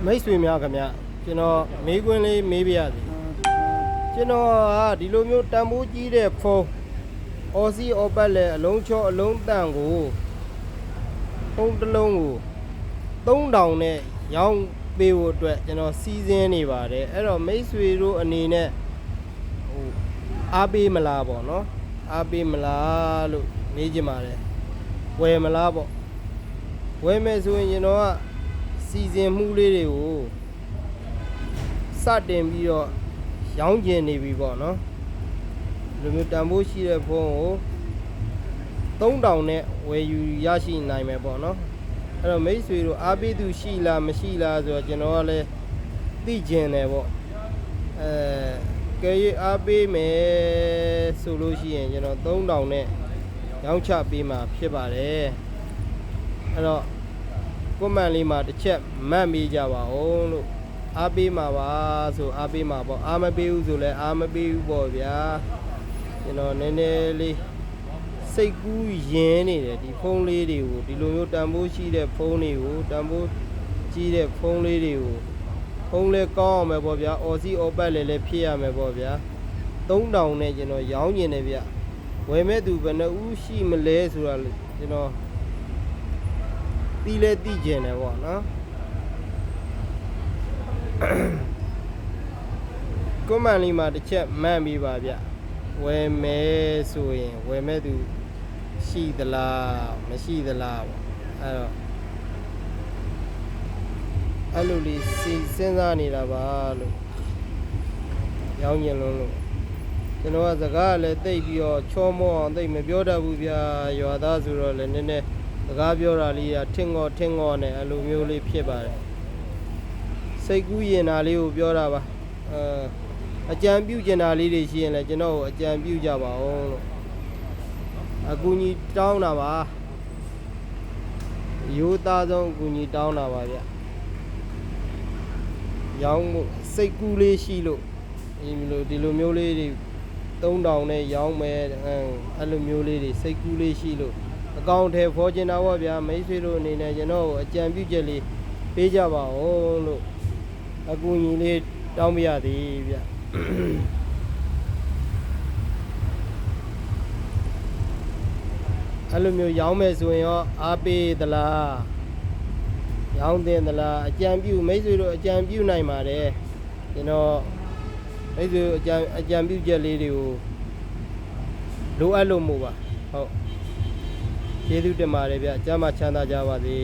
မိတ်ဆွေများခင်ဗျကျွန်တော်မေးခွန်းလေးမေးပြရစီကျွန်တော်ဟာဒီလိုမျိုးတန်ဖိုးကြီးတဲ့ဖုန်းအော်စီအော်ပတ်လဲအလုံးချောအလုံးတန်ကိုဖုန်းတစ်လုံးကို3000နဲ့ရောင်းပေးဖို့အတွက်ကျွန်တော်စီစဉ်နေပါတယ်အဲ့တော့မိတ်ဆွေတို့အနေနဲ့ဟိုအားပေးမလားပေါ့နော်အားပေးမလားလို့မေးကြပါတယ်ဝယ်မလားပေါ့ဝယ်မယ်ဆိုရင်ကျွန်တော်ကစီစဉ်မှုလေးတွေကိုစတင်ပြီးတော့ရောင်းကျင်နေပြီပေါ့နော်ဒီလိုမျိုးတန်ဖိုးရှိတဲ့ဖုန်းကို3000နဲ့ဝယ်ယူရရှိနိုင်မယ်ပေါ့နော်အဲ့တော့မိတ်ဆွေတို့အားပေးသူရှိလားမရှိလားဆိုတော့ကျွန်တော်ကလည်းသိကျင်တယ်ပေါ့ကဲရအားပေးမယ်ဆိုလို့ရှိရင်ကျွန်တော်3000နဲ့ရောင်းချပေးမှာဖြစ်ပါတယ်အဲ့တော့ကွန်မန့်လေးမှာတစ်ချက်မှတ်မိကြပါဦးလို့အားပေးမှာပါဆိုအားပေးမှာပေါ့အားမပေးဘူးဆိုလည်းအားမပေးဘူးပေါ့ဗျာကျွန်တော်နည်းနည်းလေးစိတ်ကူးရင်းနေတယ်ဒီဖုန်းလေးတွေကိုဒီလိုမျိုးတန်ဖိုးရှိတဲ့ဖုန်းတွေကိုတန်ဖိုးကြီးတဲ့ဖုန်းလေးတွေကိုဖုန်းလေးကောင်းအောင်ပဲပေါ့ဗျာအော်စီအော်ပတ်လည်းဖြစ်ရမယ်ပေါ့ဗျာ3000နဲ့ကျွန်တော်ရောင်းကျင်တယ်ဗျဝယ်မဲ့သူဘယ်နှဦးရှိမလဲဆိုတာကျွန်တော်တီးလဲတီးကျင်တယ်ပေါ့နော်ကွန်မန့်လေးမှာတစ်ချက်မှန်းပြီးပါဗျဝယ်မယ်ဆိုရင်ဝယ်မဲ့သူရှိသလားမရှိသလားပေါ့အဲ့လိုလေးစဉ်းစားနေတာပါလို့ရောင်းကျင်လုံးလို့ကျွန်တော်ကစကားလည်းတိတ်ပြီးတော့ချောမောအောင်တိတ်မပြောတတ်ဘူးဗျာရွာသားဆိုတော့လည်းနည်းနည်းစကားပြောတာလေးကထင်ငေါနဲ့အဲ့လိုမျိုးလေးဖြစ်ပါတယ်စိတ်ကူးရင်တာလေးကိုပြောတာပါအကြံပြုကျင်တာလေးတွေရှိရင်လည်းကျွန်တော်ကိုအကြံပြုကြပါဦးလို့အကူကြီးတောင်းတာပါရိုးသားဆုံးအကူကြီးတောင်းတာပါဗျရောင်းစိတ်ကူးလေးရှိလို့ဒီလိုမျိုးလေးတွေ3000နဲ့ရောင်းမယ်အဲ့လိုမျိုးလေးတွေစိတ်ကူးလေးရှိလို့အကောင့်ထဲဖော်ကျင်တာပေါ့ဗျာမိတ်ဆွေတို့အနေနဲ့ကျွန်တော်ကိုအကြံပြုချက်လေးပေးကြပါဦးလို့အကူကြီးလေးတောင်းပြရသည်ဗျအဲ့လိုမျိုးရောင်းမယ်ဆိုရင်ရောအားပေးသလားရောင်းတင်သလားအကြံပြုမိတ်ဆွေတို့အကြံပြုနိုင်ပါတယ်ကျွန်တော်မိတ်ဆွေအကြံပြုချက်လေးတွေကိုလိုအပ်လို့မို့ပါဟုတ်ကျေးဇူးတင်ပါတယ်ဗျကျမ်းမာချမ်းသာကြပါစေ